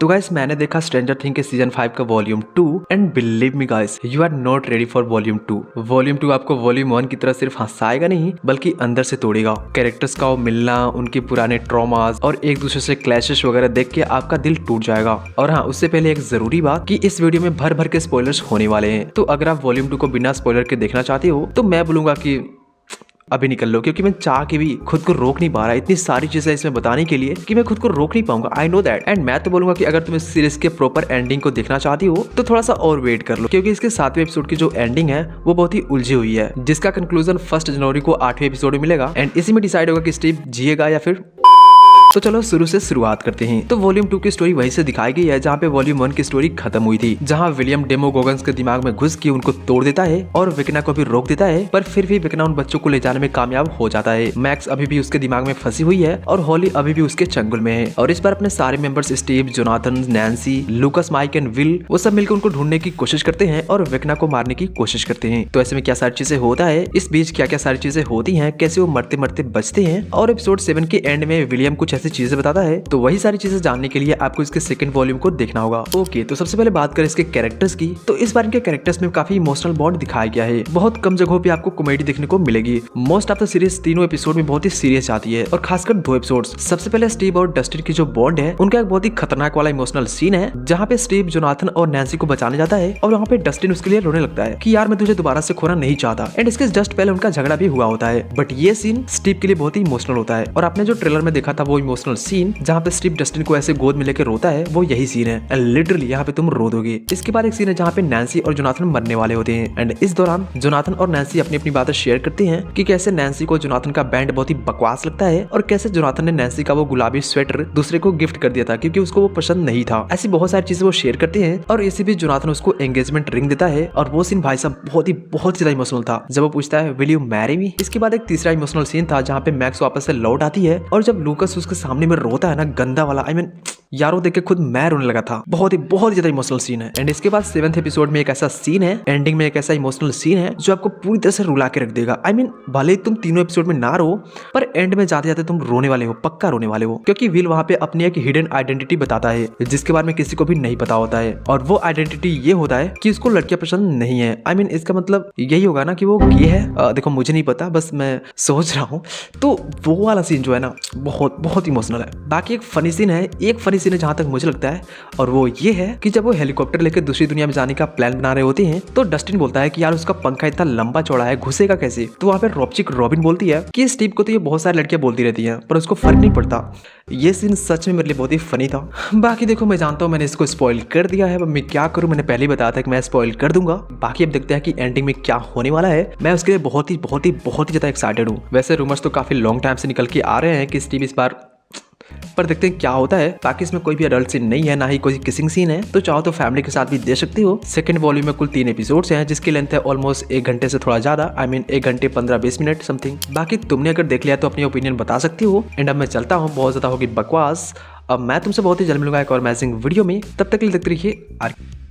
तो गाइस मैंने देखा स्ट्रेंजर थिंग के सीजन 5 का volume 2 and believe me guys you are not ready for volume 2। Volume 2 आपको वॉल्यूम 1 की तरह सिर्फ हंसाएगा नहीं बल्कि अंदर से तोड़ेगा। कैरेक्टर्स का मिलना, उनके पुराने ट्रॉमास और एक दूसरे से क्लैशेस वगैरह देख के आपका दिल टूट जाएगा। और हाँ, उससे पहले एक जरूरी बात कि इस वीडियो में भर भर के स्पॉयलर्स होने वाले हैं, तो अगर आप वॉल्यूम 2 को बिना स्पॉइलर के देखना चाहते हो तो मैं बोलूंगा कि अभी निकल लो, क्योंकि मैं चाह के भी खुद को रोक नहीं पा रहा। इतनी सारी चीजें इसमें बताने के लिए कि मैं खुद को रोक नहीं पाऊंगा। I know that. एंड मैं तो बोलूंगा कि अगर तुम इस सीरीज के प्रॉपर एंडिंग को देखना चाहती हो तो थोड़ा सा और वेट कर लो, क्योंकि इसके 7वें एपिसोड की जो एंडिंग है वो बहुत ही उलझी हुई है, जिसका कंक्लूजन 1 जनवरी को 8वें एपिसोड में मिलेगा। एंड इसी में डिसाइड होगा कि स्टीव जिएगा या फिर। तो चलो शुरू से शुरुआत करते हैं। तो वॉल्यूम 2 की स्टोरी वहीं से दिखाई गई है जहाँ पे वॉल्यूम 1 की स्टोरी खत्म हुई थी, जहाँ विलियम डेमोगोगन्स के दिमाग में घुस के उनको तोड़ देता है और विकना को भी रोक देता है, पर फिर भी विकना उन बच्चों को ले जाने में कामयाब हो जाता है। मैक्स अभी भी उसके दिमाग में फंसी हुई है और हॉली अभी भी उसके चंगुल में है। और इस बार अपने सारे members Steve, Jonathan, Nancy, Lucas, Mike and Will वो सब मिलकर उनको ढूंढने की कोशिश करते हैं और विकना को मारने की कोशिश करते हैं। तो ऐसे में क्या सारी चीजें होता है, इस बीच क्या क्या सारी चीजें होती है, कैसे वो मरते मरते बचते हैं, और एपिसोड 7 के एंड में विलियम कुछ ऐसी चीजें बताता है। तो वही सारी चीजें जानने के लिए आपको इसके सेकंड वॉल्यूम को देखना होगा। ओके, तो सबसे पहले बात करें इसके कैरेक्टर्स की, तो इस बार इनके कैरेक्टर्स में काफी इमोशनल बॉन्ड दिखाया गया है। बहुत कम जगहों पे आपको कॉमेडी देखने को मिलेगी। मोस्ट ऑफ द सीरीज तीनों एपिसोड में बहुत ही सीरियस आती है, और खासकर 2 एपिसोड्स। सबसे पहले स्टीव और डस्टिन की जो बॉन्ड है उनका एक बहुत ही खतरनाक वाला इमोशनल सीन है, जहाँ पे स्टीव जोनाथन और नैन्सी को बचाने जाता है और वहाँ पे डस्टिन उसके लिए रोने लगता है कि यार मैं तुझे दोबारा से खोना नहीं चाहता। एंड इसके जस्ट पहले उनका झगड़ा भी हुआ होता है, बट ये सीन स्टीव के लिए बहुत ही इमोशनल होता है। और आपने जो ट्रेलर में देखा था वो इमोशनल सीन जहाँ पे स्टीव डस्टिन को ऐसे गोद में लेकर रोता है, वो यही सीन है। लिटरली यहाँ पे तुम रो दोगे। इसके बाद एक सीन है जहाँ पे नैन्सी और जोनाथन मरने वाले होते हैं, एंड इस दौरान जोनाथन और नैन्सी अपनी अपनी बातें शेयर करते हैं कि कैसे नैन्सी को जोनाथन का बैंड बहुत ही बकवास लगता है, और कैसे जोनाथन ने नैन्सी का वो गुलाबी स्वेटर दूसरे को गिफ्ट कर दिया था क्योंकि उसको वो पसंद नहीं था। ऐसी बहुत सारी चीजें वो शेयर करते हैं, और इसी बीच जोनाथन उसको एंगेजमेंट रिंग देता है, और वो सीन भाई साहब बहुत ही ज्यादा इमोशनल था जब वो पूछता है विल यू मैरी मी। इसके बाद एक तीसरा इमोशनल सीन था जहाँ पे मैक्स वापस से लौट आती है, और जब लूकस उसके सामने में रोता है ना, गंदा वाला, आई मीन यारो देख के खुद मैं रोने लगा था। बहुत ही ज्यादा इमोशनल सीन है। एंड इसके बाद 7th एपिसोड में एक ऐसा सीन है, एंडिंग में एक ऐसा इमोशनल सीन है जो आपको पूरी तरह से रुला के रख देगा। आई मीन भले तुम तीनों एपिसोड में ना रो, पर एंड में जाते जाते तुम रोने वाले हो, पक्का रोने वाले हो, क्योंकि विल वहाँ पे अपनी एक हिडन आइडेंटिटी बताता है जिसके बारे में किसी को भी नहीं पता होता है, और वो आइडेंटिटी ये होता है कि उसको लड़कियां पसंद नहीं है। आई मीन इसका मतलब यही होगा ना कि वो गे है। देखो मुझे नहीं पता, बस मैं सोच रहा हूँ। तो वो वाला सीन जो है ना बहुत इमोशनल है। बाकी एक फनी सीन है जहाँ तक मुझे लगता है, और वो ये है कि जब वो हेलीकॉप्टर लेकर दूसरी दुनिया में जाने का प्लान बना रहे होते हैं तो डस्टिन बोलता है कि यार उसका पंखा इतना लंबा चौड़ा है, घुसेगा कैसे। तो वहाँ पे रॉबचिक रॉबिन बोलती है कि स्टीव को तो ये बहुत सारी लड़कियां बोलती रहती हैं पर उसको फर्क नहीं पड़ता। ये सीन सच में मेरे लिए बहुत ही फनी था। बाकी देखो, मैं जानता हूँ मैंने इसको स्पॉइल कर दिया है, अब मैं क्या करूँ। मैंने पहले ही बताया था कि मैं स्पॉइल कर दूंगा। बाकी अब देखते हैं कि एंडिंग में क्या होने वाला है। मैं उसके लिए बहुत ही ज्यादा एक्साइटेड हूँ। वैसे रूमर्स तो काफी लॉन्ग टाइम से निकल के आ रहे हैं कि स्टीव इस बार, पर देखते हैं क्या होता है। बाकी इसमें कोई भी अडल्ट सीन नहीं है, ना ही कोई किसिंग सीन है, तो चाहो तो फैमिली के साथ भी दे सकती हो। सेकंड वॉल्यूम में कुल 3 एपिसोड्स हैं जिसकी लेंथ है ऑलमोस्ट 1 घंटे से थोड़ा ज्यादा, आई मीन 1 घंटे 15-20 मिनट समथिंग। बाकी तुमने अगर देख लिया तो अपनी ओपिनियन बता सकती हो। एंड अब मैं चलता हूँ, बहुत ज्यादा होगी बकवास। अब मैं तुमसे बहुत ही जल्द मिलूंगा एक और अमेजिंग वीडियो में। तब तक के लिए देखते रहिए